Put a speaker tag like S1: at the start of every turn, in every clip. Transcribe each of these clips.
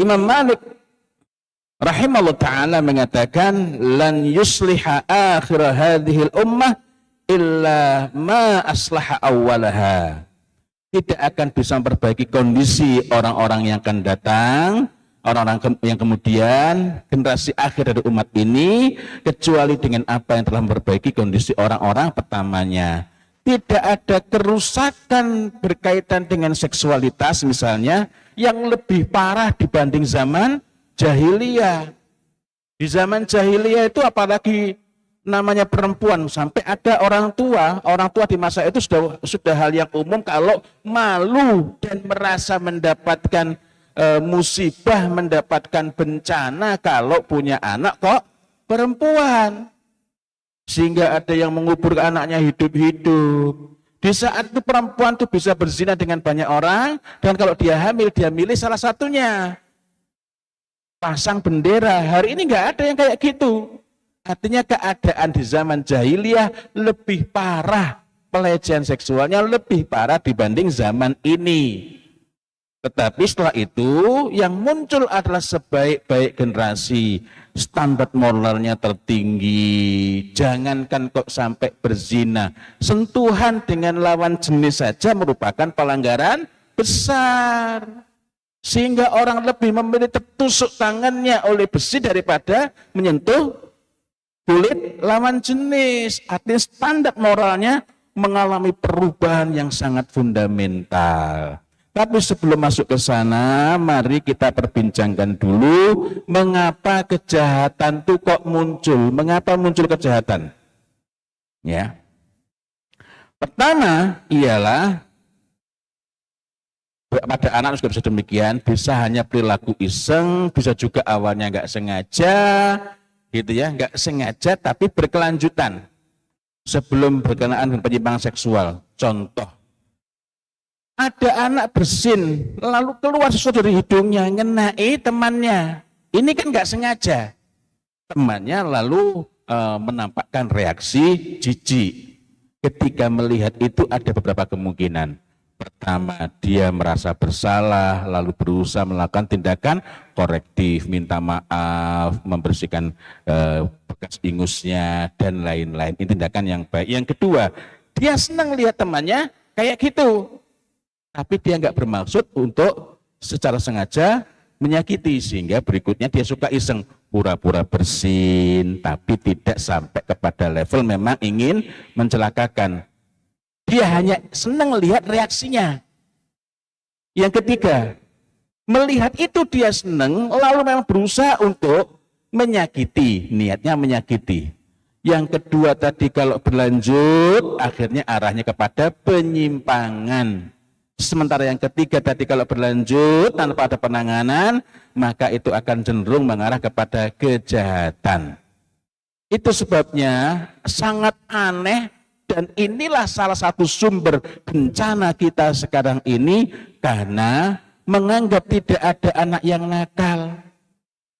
S1: Imam Malik rahimahullah ta'ala mengatakan, lan yusliha akhir hadhil ummah illa ma aslaha awwalaha. Tidak akan bisa memperbaiki kondisi orang-orang yang akan datang, orang-orang yang kemudian generasi akhir dari umat ini, kecuali dengan apa yang telah memperbaiki kondisi orang-orang pertamanya. Tidak ada kerusakan berkaitan dengan seksualitas misalnya yang lebih parah dibanding zaman jahiliyah. Di zaman jahiliyah itu apalagi namanya perempuan, sampai ada orang tua di masa itu sudah hal yang umum kalau malu dan merasa mendapatkan musibah, mendapatkan bencana kalau punya anak kok perempuan. Sehingga ada yang mengubur anaknya hidup-hidup. Di saat itu perempuan itu bisa berzina dengan banyak orang, dan kalau dia hamil, dia milih salah satunya. Pasang bendera. Hari ini nggak ada yang kayak gitu. Artinya keadaan di zaman jahiliyah lebih parah, pelecehan seksualnya lebih parah dibanding zaman ini. Tetapi setelah itu yang muncul adalah sebaik-baik generasi, standar moralnya tertinggi, jangankan kok sampai berzina, sentuhan dengan lawan jenis saja merupakan pelanggaran besar. Sehingga orang lebih memilih tertusuk tangannya oleh besi daripada menyentuh kulit lawan jenis. Artinya standar moralnya mengalami perubahan yang sangat fundamental. Tapi sebelum masuk ke sana, mari kita perbincangkan dulu mengapa kejahatan itu kok muncul. Mengapa muncul kejahatan? Ya. Pertama ialah pada anak juga bisa demikian, bisa hanya perilaku iseng, bisa juga awalnya nggak sengaja, gitu ya, nggak sengaja tapi berkelanjutan sebelum berkenaan dengan penyimpangan seksual. Contoh, ada anak bersin, lalu keluar sesuatu dari hidungnya, ngenai temannya. Ini kan nggak sengaja. Temannya lalu menampakkan reaksi jijik. Ketika melihat itu ada beberapa kemungkinan. Pertama, dia merasa bersalah, lalu berusaha melakukan tindakan korektif, minta maaf, membersihkan bekas ingusnya, dan lain-lain. Ini tindakan yang baik. Yang kedua, dia senang lihat temannya kayak gitu. Tapi dia nggak bermaksud untuk secara sengaja menyakiti, sehingga berikutnya dia suka iseng, pura-pura bersin, tapi tidak sampai kepada level memang ingin mencelakakan. Dia hanya senang lihat reaksinya. Yang ketiga, melihat itu dia senang, lalu memang berusaha untuk menyakiti, niatnya menyakiti. Yang kedua tadi kalau berlanjut, akhirnya arahnya kepada penyimpangan. Sementara yang ketiga tadi kalau berlanjut tanpa ada penanganan, maka itu akan cenderung mengarah kepada kejahatan. Itu sebabnya sangat aneh, dan inilah salah satu sumber bencana kita sekarang ini, karena menganggap tidak ada anak yang nakal.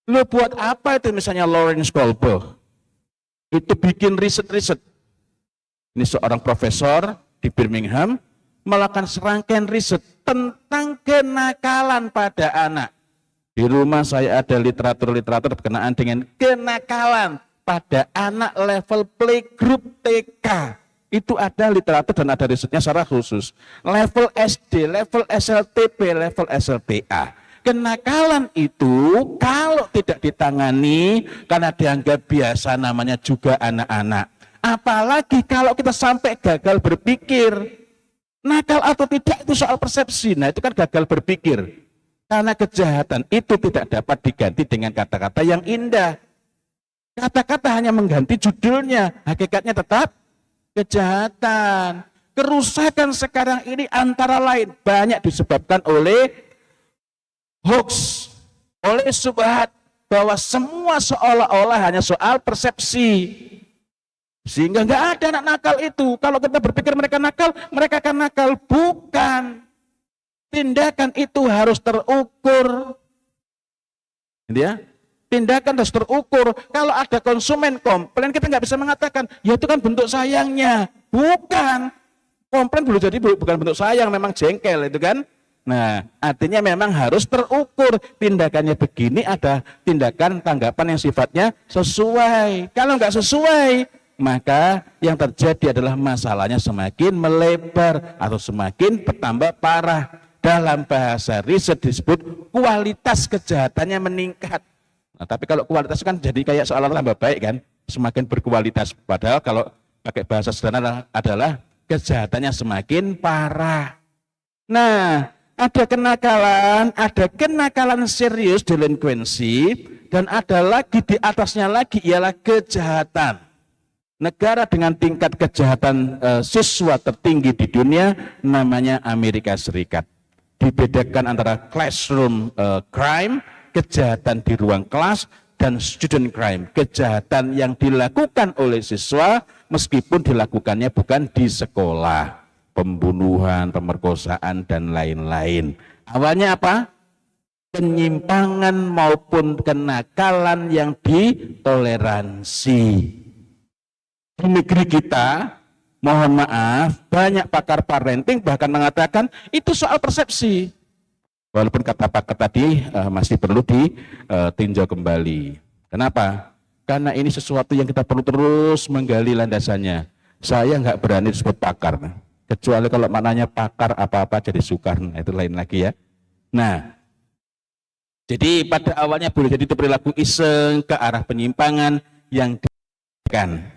S1: Lo buat apa itu misalnya Lawrence Kohlberg? Itu bikin riset-riset. Ini seorang profesor di Birmingham, melakukan serangkaian riset tentang kenakalan pada anak. Di rumah saya ada literatur-literatur berkenaan dengan kenakalan pada anak level playgroup TK. Itu ada literatur dan ada risetnya secara khusus. Level SD, level SLTP, level SLTA. Kenakalan itu kalau tidak ditangani karena dianggap biasa, namanya juga anak-anak. Apalagi kalau kita sampai gagal berpikir. Nakal atau tidak itu soal persepsi. Nah itu kan gagal berpikir. Karena kejahatan itu tidak dapat diganti dengan kata-kata yang indah. Kata-kata hanya mengganti judulnya, hakikatnya tetap kejahatan. Kerusakan sekarang ini antara lain banyak disebabkan oleh hoax, oleh syubhat, bahwa semua seolah-olah hanya soal persepsi. Sehingga nggak ada anak nakal itu. Kalau kita berpikir mereka nakal, mereka akan nakal. Bukan. Tindakan itu harus terukur. Ya? Tindakan harus terukur. Kalau ada konsumen komplain, kita nggak bisa mengatakan, ya itu kan bentuk sayangnya. Bukan. Komplain boleh jadi bukan bentuk sayang, memang jengkel itu kan. Nah, artinya memang harus terukur. Tindakannya begini, ada tindakan tanggapan yang sifatnya sesuai. Kalau nggak sesuai, maka yang terjadi adalah masalahnya semakin melebar atau semakin bertambah parah. Dalam bahasa riset disebut kualitas kejahatannya meningkat. Nah, tapi kalau kualitas kan jadi kayak seolah-olah tambah baik kan, semakin berkualitas. Padahal kalau pakai bahasa sederhana adalah kejahatannya semakin parah. Nah, ada kenakalan serius, delinkuensi, dan ada lagi di atasnya lagi ialah kejahatan. Negara dengan tingkat kejahatan siswa tertinggi di dunia namanya Amerika Serikat. Dibedakan antara classroom crime, kejahatan di ruang kelas, dan student crime, kejahatan yang dilakukan oleh siswa meskipun dilakukannya bukan di sekolah, pembunuhan, pemerkosaan, dan lain-lain. Awalnya apa? Penyimpangan maupun kenakalan yang ditoleransi. Di negeri kita, mohon maaf, banyak pakar parenting bahkan mengatakan itu soal persepsi. Walaupun kata pakar tadi masih perlu ditinjau kembali. Kenapa? Karena ini sesuatu yang kita perlu terus menggali landasannya. Saya nggak berani disebut pakar, kecuali kalau maknanya pakar apa-apa jadi sukar, nah, itu lain lagi ya. Nah, jadi pada awalnya boleh jadi itu perilaku iseng ke arah penyimpangan yang dilakukan.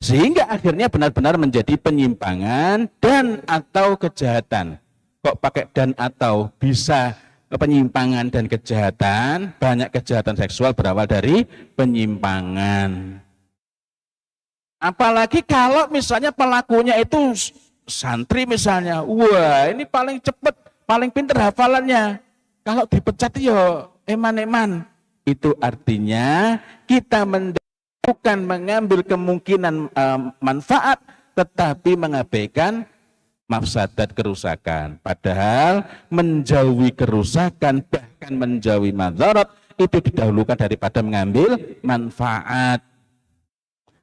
S1: Sehingga akhirnya benar-benar menjadi penyimpangan dan atau kejahatan. Kok pakai dan atau? Bisa penyimpangan dan kejahatan. Banyak kejahatan seksual berawal dari penyimpangan. Apalagi kalau misalnya pelakunya itu santri misalnya. Wah, ini paling cepat, paling pintar hafalannya. Kalau dipecat ya eman-eman. Itu artinya kita bukan mengambil kemungkinan manfaat, tetapi mengabaikan mafsadat kerusakan. Padahal menjauhi kerusakan, bahkan menjauhi madarat, itu didahulukan daripada mengambil manfaat.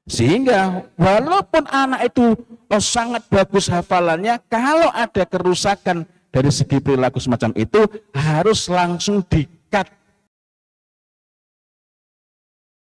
S1: Sehingga walaupun anak itu sangat bagus hafalannya, kalau ada kerusakan dari segi perilaku semacam itu, harus langsung di-cut,